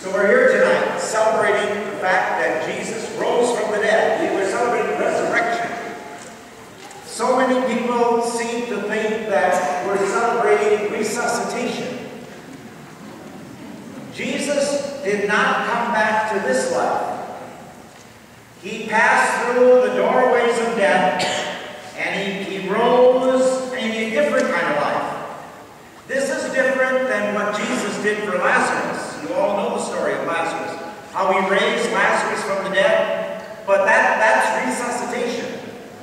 So we're here tonight celebrating the fact that Jesus rose from the dead. We're celebrating resurrection. So many people seem to think that we're celebrating resuscitation. Jesus did not come back to this life. He passed through the doorways of death, and he rose in a different kind of life. This is different than what Jesus did for Lazarus. You all know the story of Lazarus. How he raised Lazarus from the dead. But that's resuscitation.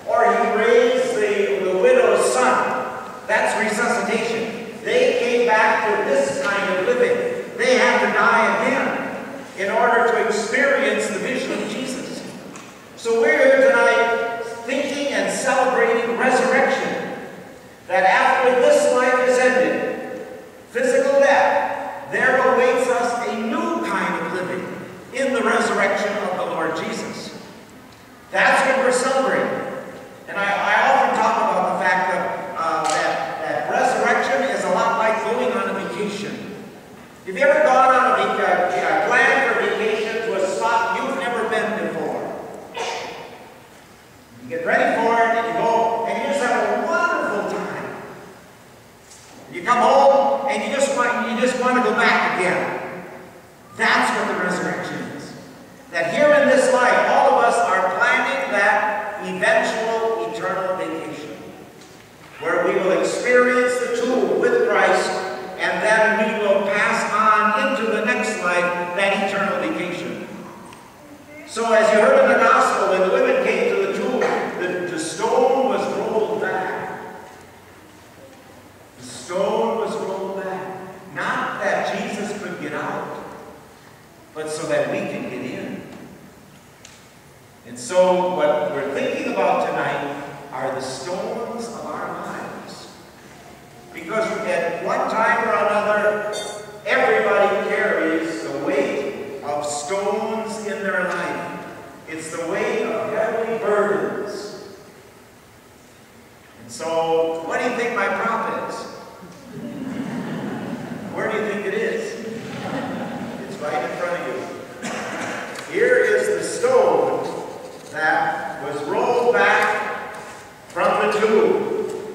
Or he raised the widow's son. That's resuscitation. They came back to this kind of living. They had to die again in order to experience the vision of Jesus. So we're here tonight thinking and celebrating resurrection. That after this life is ended, physical death, there awaits us a new kind of living in the resurrection of the Lord Jesus. That's what we're celebrating. And I often talk about the fact that resurrection is a lot like going on a vacation. Have you ever gone on a plan for vacation to a spot you've never been before? You get ready for it, and you go, and you just have a wonderful time. You come home, and you just want to go back again. That's what the resurrection is. That here in this life, all of us are planning that eventual eternal vacation, where we will experience the tomb with Christ, and then we will pass on into the next life, that eternal vacation. So as you heard in the gospel, when the women came to the tomb, the stone was rolled back. The stone was rolled back. Not that Jesus could get out, but so that we can get in. And so what we're thinking about tonight are the stones of our lives. Because at one time or another, everybody carries the weight of stones in their life. It's the weight of heavy burdens. And so, what do you think my prop is? Where do you think it is? It's right in front of you. Here is the stone that was rolled back from the tomb,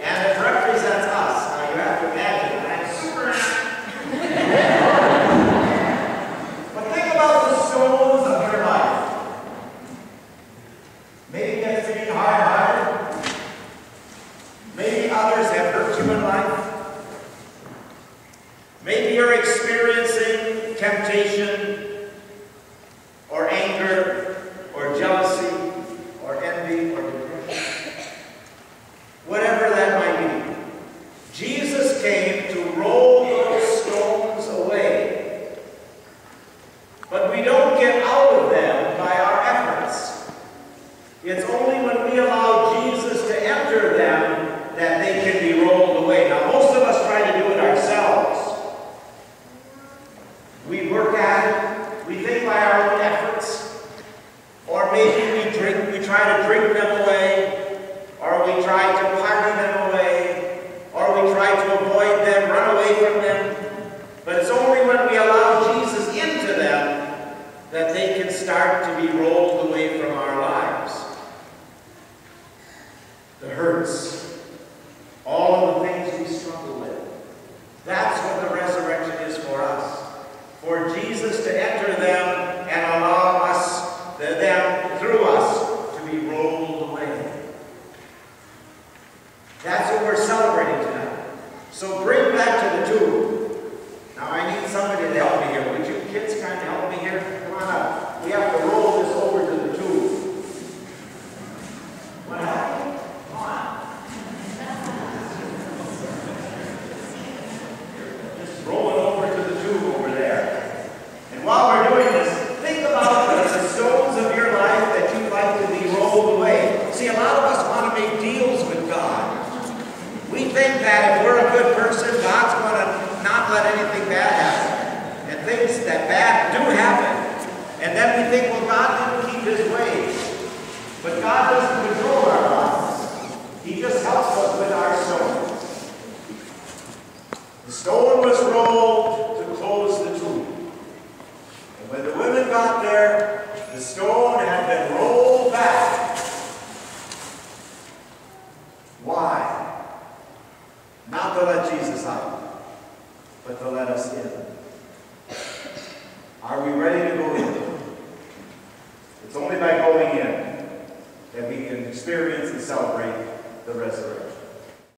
and it represents us. Now you have to imagine that. But think about the stones of your life. Maybe it's being hard-hearted. Maybe others have hurt you in life. Maybe you're experiencing temptation, or anger, or jealousy, or envy, or depression. Whatever that might be. Jesus came to roll those stones away. But we don't get out of them by our efforts. It's only when we allow Jesus to enter them that they can be rolled away. Now, most of us try to do it ourselves. We work at it. We think by our own efforts. Or maybe we try to drink them away. Or we try to party them away. Or we try to avoid them, run away from them. But it's only when we allow Jesus into them that they can start to be rolled away from our lives. The hurts, all of the things we struggle with. That's what the resurrection is for us. For Jesus to enter them and allow us, them through us, to be rolled away. That's what we're celebrating tonight. So bring that to the tomb. Now I need somebody to help me here. Would you kids kind of help me here? Come on up. We have to roll this over to the tomb. What happened? Come on. Just roll it over to the tomb over there. And while we're doing this, think about the stones of your life that you'd like to be rolled away. See, a lot of us want to make deals with God. We think that if we're a good person, God's going to not let anything bad happen. And things that bad do happen. And then we think, well, God didn't keep his ways. But God doesn't control our lives. He just helps us with our stones. The stone was rolled to close the tomb. have got there, the stone had been rolled back. Why? Not to let Jesus out, but to let us in. Are we ready to go in?